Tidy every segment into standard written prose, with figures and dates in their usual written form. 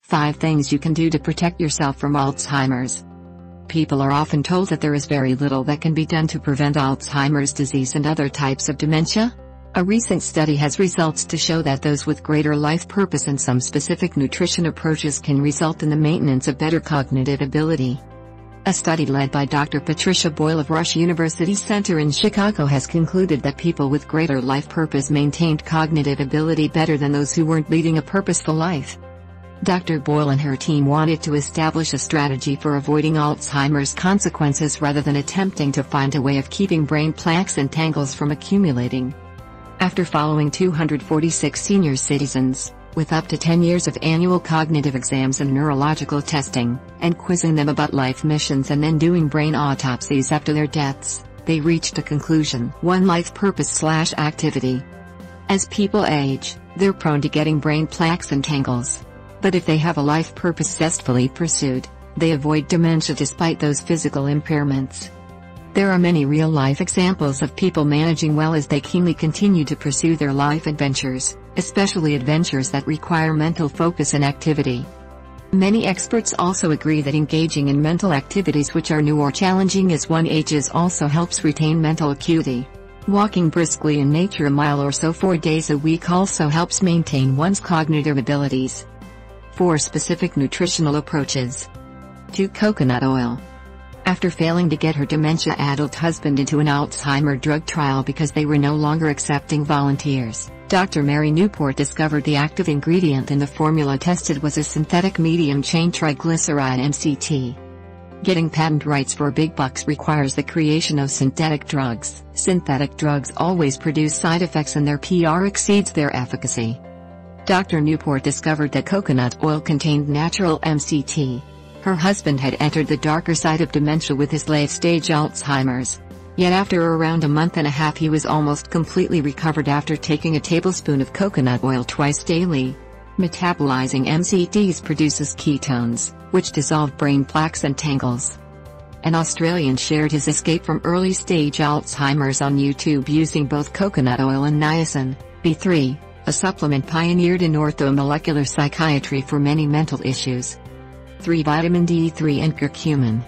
5 things you can do to protect yourself from Alzheimer's. People are often told that there is very little that can be done to prevent Alzheimer's disease and other types of dementia. A recent study has results to show that those with greater life purpose and some specific nutrition approaches can result in the maintenance of better cognitive ability. A study led by Dr. Patricia Boyle of Rush University Center in Chicago has concluded that people with greater life purpose maintained cognitive ability better than those who weren't leading a purposeful life. Dr. Boyle and her team wanted to establish a strategy for avoiding Alzheimer's consequences rather than attempting to find a way of keeping brain plaques and tangles from accumulating. After following 246 senior citizens, with up to 10 years of annual cognitive exams and neurological testing, and quizzing them about life missions and then doing brain autopsies after their deaths, they reached a conclusion. 1. Life purpose/activity. As people age, they're prone to getting brain plaques and tangles. But if they have a life purpose zestfully pursued, they avoid dementia despite those physical impairments. There are many real-life examples of people managing well as they keenly continue to pursue their life adventures, especially adventures that require mental focus and activity. Many experts also agree that engaging in mental activities which are new or challenging as one ages also helps retain mental acuity. Walking briskly in nature a mile or so 4 days a week also helps maintain one's cognitive abilities. 4 specific nutritional approaches. 2. Coconut oil. After failing to get her dementia-addled husband into an Alzheimer drug trial because they were no longer accepting volunteers, Dr. Mary Newport discovered the active ingredient in the formula tested was a synthetic medium-chain triglyceride MCT. Getting patent rights for big bucks requires the creation of synthetic drugs. Synthetic drugs always produce side effects and their PR exceeds their efficacy. Dr. Newport discovered that coconut oil contained natural MCT. Her husband had entered the darker side of dementia with his late-stage Alzheimer's. Yet after around a month and a half he was almost completely recovered after taking a tablespoon of coconut oil twice daily. Metabolizing MCTs produces ketones, which dissolve brain plaques and tangles. An Australian shared his escape from early-stage Alzheimer's on YouTube using both coconut oil and niacin, B3, a supplement pioneered in orthomolecular psychiatry for many mental issues. 3. Vitamin D3 and curcumin.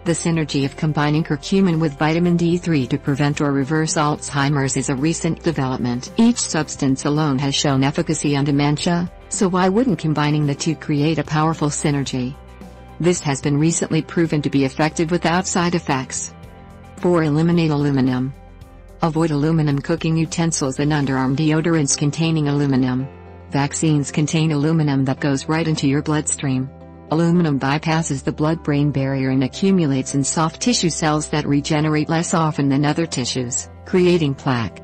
The synergy of combining curcumin with vitamin D3 to prevent or reverse Alzheimer's is a recent development. Each substance alone has shown efficacy on dementia, so why wouldn't combining the two create a powerful synergy? This has been recently proven to be effective without side effects. 4. Eliminate aluminum. Avoid aluminum cooking utensils and underarm deodorants containing aluminum. Vaccines contain aluminum that goes right into your bloodstream. Aluminum bypasses the blood-brain barrier and accumulates in soft tissue cells that regenerate less often than other tissues, creating plaque.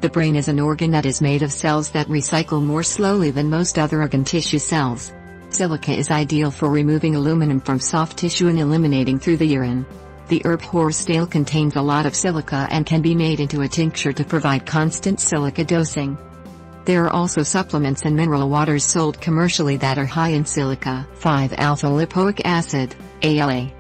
The brain is an organ that is made of cells that recycle more slowly than most other organ tissue cells. Silica is ideal for removing aluminum from soft tissue and eliminating through the urine. The herb horsetail contains a lot of silica and can be made into a tincture to provide constant silica dosing. There are also supplements and mineral waters sold commercially that are high in silica. 5. Alpha-lipoic acid, ALA.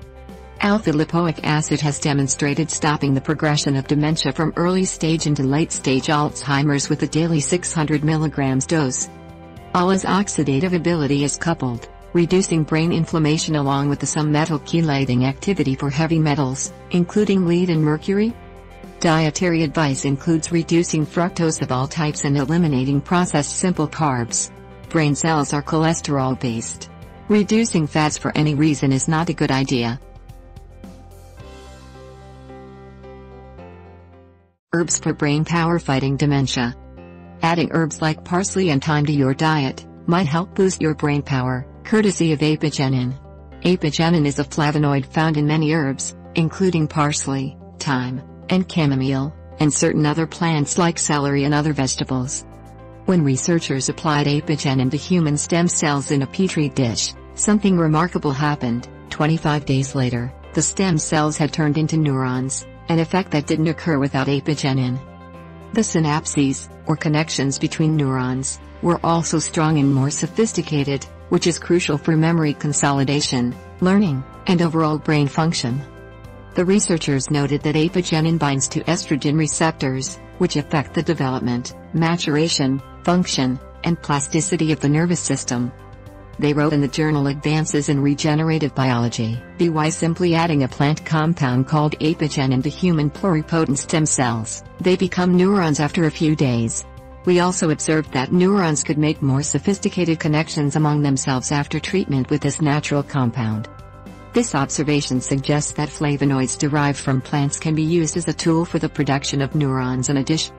Alpha-lipoic acid has demonstrated stopping the progression of dementia from early stage into late stage Alzheimer's with a daily 600 mg dose. ALA's oxidative ability is coupled, reducing brain inflammation along with some metal chelating activity for heavy metals, including lead and mercury. Dietary advice includes reducing fructose of all types and eliminating processed simple carbs. Brain cells are cholesterol-based. Reducing fats for any reason is not a good idea. Herbs for brain power fighting dementia. Adding herbs like parsley and thyme to your diet might help boost your brain power, courtesy of apigenin. Apigenin is a flavonoid found in many herbs, including parsley, thyme, and chamomile, and certain other plants like celery and other vegetables. When researchers applied apigenin to human stem cells in a petri dish, something remarkable happened. 25 days later, the stem cells had turned into neurons, an effect that didn't occur without apigenin. The synapses, or connections between neurons, were also strong and more sophisticated, which is crucial for memory consolidation, learning, and overall brain function. The researchers noted that apigenin binds to estrogen receptors, which affect the development, maturation, function, and plasticity of the nervous system. They wrote in the journal Advances in Regenerative Biology, by simply adding a plant compound called apigenin to human pluripotent stem cells, they become neurons after a few days. We also observed that neurons could make more sophisticated connections among themselves after treatment with this natural compound. This observation suggests that flavonoids derived from plants can be used as a tool for the production of neurons in addition.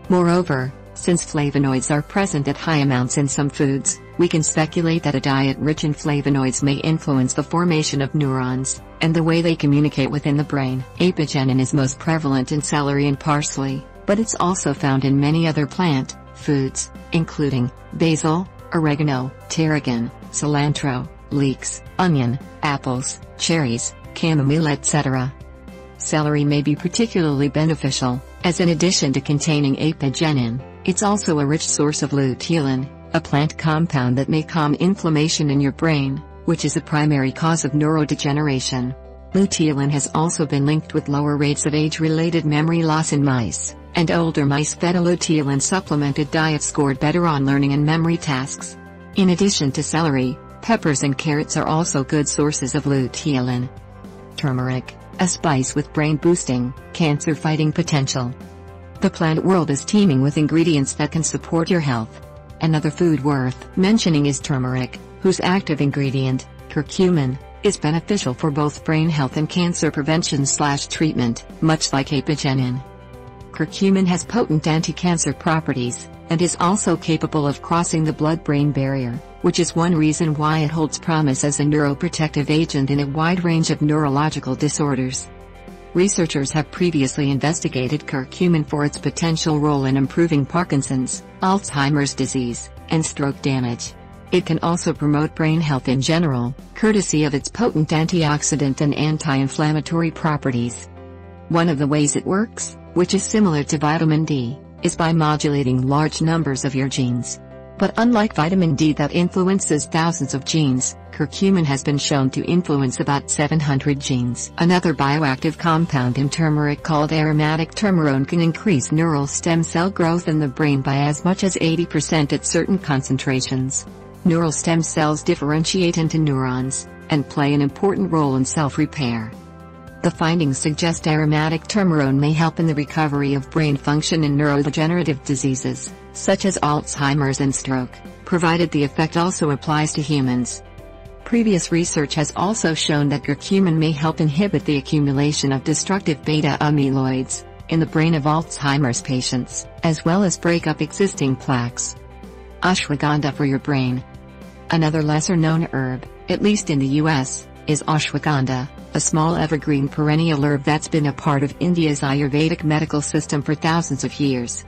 Moreover, since flavonoids are present at high amounts in some foods, we can speculate that a diet rich in flavonoids may influence the formation of neurons, and the way they communicate within the brain. Apigenin is most prevalent in celery and parsley, but it's also found in many other plant foods, including basil, oregano, tarragon, cilantro, leeks, onion, apples, cherries, chamomile, etc. Celery may be particularly beneficial, as in addition to containing apigenin, it's also a rich source of luteolin, a plant compound that may calm inflammation in your brain, which is a primary cause of neurodegeneration. Luteolin has also been linked with lower rates of age-related memory loss in mice, and older mice fed a luteolin supplemented diet scored better on learning and memory tasks. In addition to celery, peppers and carrots are also good sources of luteolin. Turmeric, a spice with brain-boosting, cancer-fighting potential. The plant world is teeming with ingredients that can support your health. Another food worth mentioning is turmeric, whose active ingredient, curcumin, is beneficial for both brain health and cancer prevention/treatment, much like apigenin. Curcumin has potent anti-cancer properties, and is also capable of crossing the blood-brain barrier, which is one reason why it holds promise as a neuroprotective agent in a wide range of neurological disorders. Researchers have previously investigated curcumin for its potential role in improving Parkinson's, Alzheimer's disease, and stroke damage. It can also promote brain health in general, courtesy of its potent antioxidant and anti-inflammatory properties. One of the ways it works, which is similar to vitamin D, is by modulating large numbers of your genes. But unlike vitamin D that influences thousands of genes, curcumin has been shown to influence about 700 genes. Another bioactive compound in turmeric called aromatic turmerone can increase neural stem cell growth in the brain by as much as 80% at certain concentrations. Neural stem cells differentiate into neurons, and play an important role in self-repair. The findings suggest aromatic turmerone may help in the recovery of brain function in neurodegenerative diseases, such as Alzheimer's and stroke, provided the effect also applies to humans. Previous research has also shown that curcumin may help inhibit the accumulation of destructive beta-amyloids in the brain of Alzheimer's patients, as well as break up existing plaques. Ashwagandha for your brain. Another lesser-known herb, at least in the US, is ashwagandha, a small evergreen perennial herb that's been a part of India's Ayurvedic medical system for thousands of years.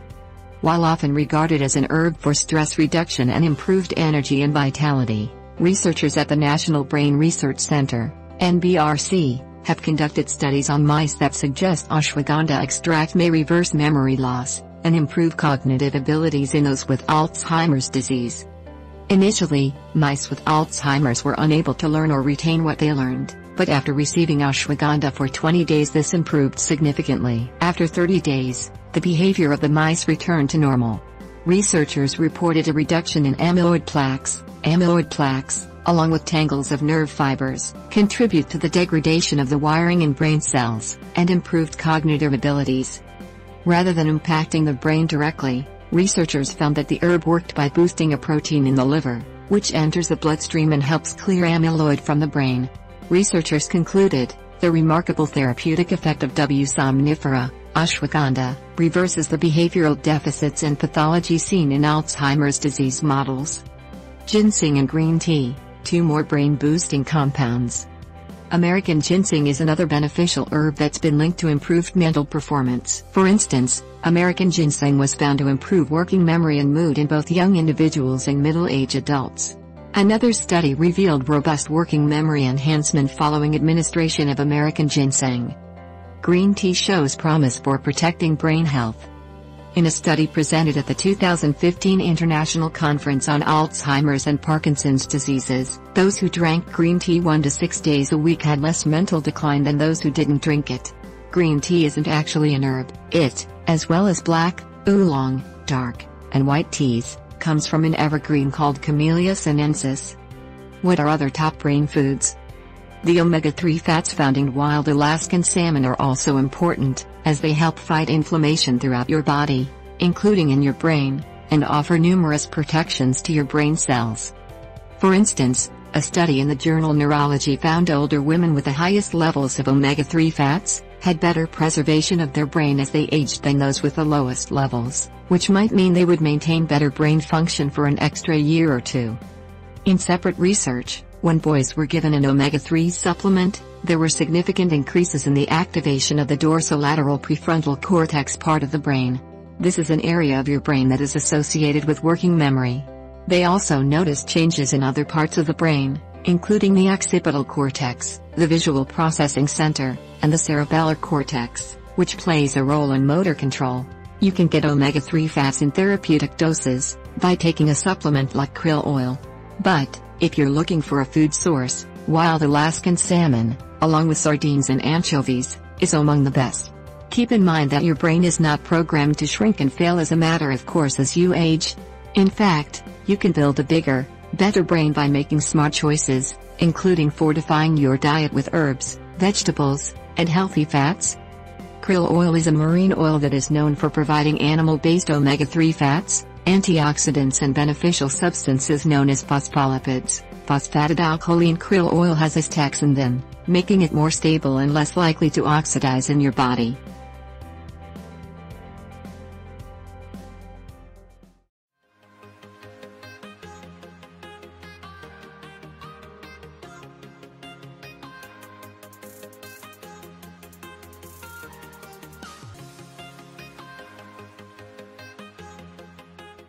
While often regarded as an herb for stress reduction and improved energy and vitality, researchers at the National Brain Research Center, NBRC, have conducted studies on mice that suggest ashwagandha extract may reverse memory loss and improve cognitive abilities in those with Alzheimer's disease. Initially, mice with Alzheimer's were unable to learn or retain what they learned, but after receiving ashwagandha for 20 days this improved significantly. After 30 days, the behavior of the mice returned to normal. Researchers reported a reduction in amyloid plaques. Amyloid plaques, along with tangles of nerve fibers, contribute to the degradation of the wiring in brain cells, and improved cognitive abilities. Rather than impacting the brain directly, researchers found that the herb worked by boosting a protein in the liver, which enters the bloodstream and helps clear amyloid from the brain. Researchers concluded, the remarkable therapeutic effect of W. somnifera, ashwagandha, reverses the behavioral deficits and pathology seen in Alzheimer's disease models. Ginseng and green tea, two more brain-boosting compounds. American ginseng is another beneficial herb that's been linked to improved mental performance. For instance, American ginseng was found to improve working memory and mood in both young individuals and middle-aged adults. Another study revealed robust working memory enhancement following administration of American ginseng. Green tea shows promise for protecting brain health. In a study presented at the 2015 International Conference on Alzheimer's and Parkinson's diseases, those who drank green tea 1 to 6 days a week had less mental decline than those who didn't drink it. Green tea isn't actually an herb. It, as well as black, oolong, dark, and white teas, comes from an evergreen called Camellia sinensis. What are other top brain foods? The omega-3 fats found in wild Alaskan salmon are also important, as they help fight inflammation throughout your body, including in your brain, and offer numerous protections to your brain cells. For instance, a study in the journal Neurology found older women with the highest levels of omega-3 fats had better preservation of their brain as they aged than those with the lowest levels, which might mean they would maintain better brain function for an extra year or two. In separate research, when boys were given an omega-3 supplement, there were significant increases in the activation of the dorsolateral prefrontal cortex part of the brain. This is an area of your brain that is associated with working memory. They also noticed changes in other parts of the brain, including the occipital cortex, the visual processing center, and the cerebellar cortex, which plays a role in motor control. You can get omega-3 fats in therapeutic doses by taking a supplement like krill oil. But, if you're looking for a food source, wild Alaskan salmon, along with sardines and anchovies, is among the best. Keep in mind that your brain is not programmed to shrink and fail as a matter of course as you age. In fact, you can build a bigger, better brain by making smart choices, including fortifying your diet with herbs, vegetables, and healthy fats. Krill oil is a marine oil that is known for providing animal-based omega-3 fats, antioxidants and beneficial substances known as phospholipids. Phosphatidylcholine krill oil has this tax in them, making it more stable and less likely to oxidize in your body.